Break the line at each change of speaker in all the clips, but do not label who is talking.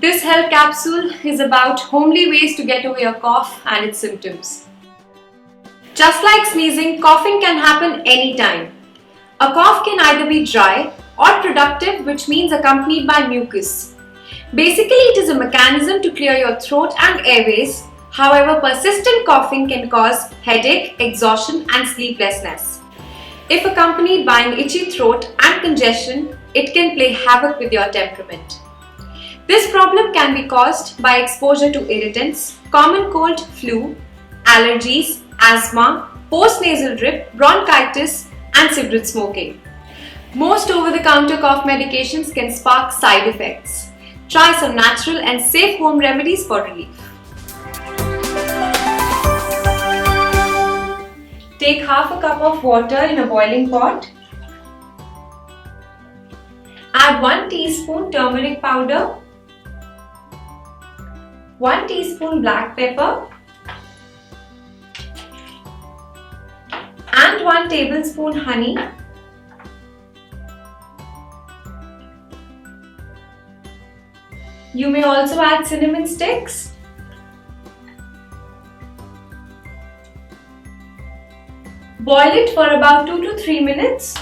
This health capsule is about homely ways to get over your cough and its symptoms. Just like sneezing, coughing can happen anytime. A cough can either be dry or productive, which means accompanied by mucus. Basically, it is a mechanism to clear your throat and airways. However, persistent coughing can cause headache, exhaustion and sleeplessness. If accompanied by an itchy throat and congestion, it can play havoc with your temperament. This problem can be caused by exposure to irritants, common cold, flu, allergies, asthma, postnasal drip, bronchitis and cigarette smoking. Most over-the-counter cough medications can spark side effects. Try some natural and safe home remedies for relief. Take half a cup of water in a boiling pot. Add 1 teaspoon turmeric powder, 1 teaspoon black pepper and 1 tablespoon honey. You may also add cinnamon sticks. Boil it for about 2 to 3 minutes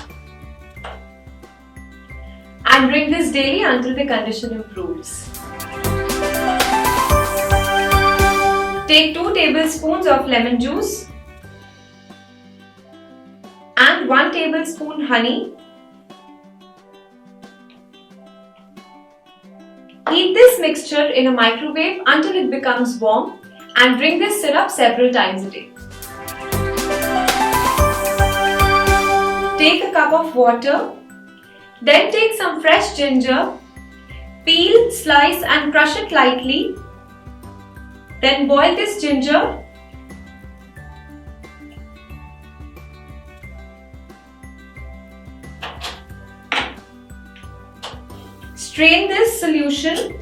and drink this daily until the condition improves. Take 2 tablespoons of lemon juice and 1 tablespoon honey. Heat this mixture in a microwave until it becomes warm and drink this syrup several times a day. Take a cup of water, then take some fresh ginger, peel, slice and crush it lightly. Then boil this ginger. Strain this solution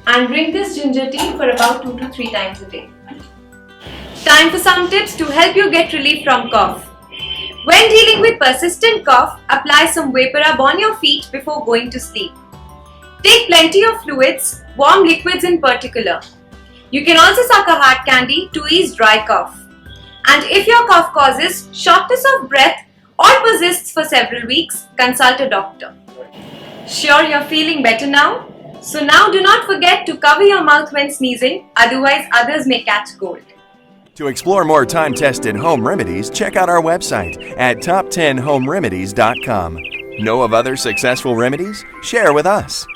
and drink this ginger tea for about 2 to 3 times a day. Time for some tips to help you get relief from cough. When dealing with persistent cough, apply some vapor rub on your feet before going to sleep. Take plenty of fluids, warm liquids in particular. You can also suck a hard candy to ease dry cough. And if your cough causes shortness of breath or persists for several weeks, consult a doctor. Sure, you're feeling better now? So now do not forget to cover your mouth when sneezing, otherwise others may catch cold.
To explore more time-tested home remedies, check out our website at top10homeremedies.com. Know of other successful remedies? Share with us.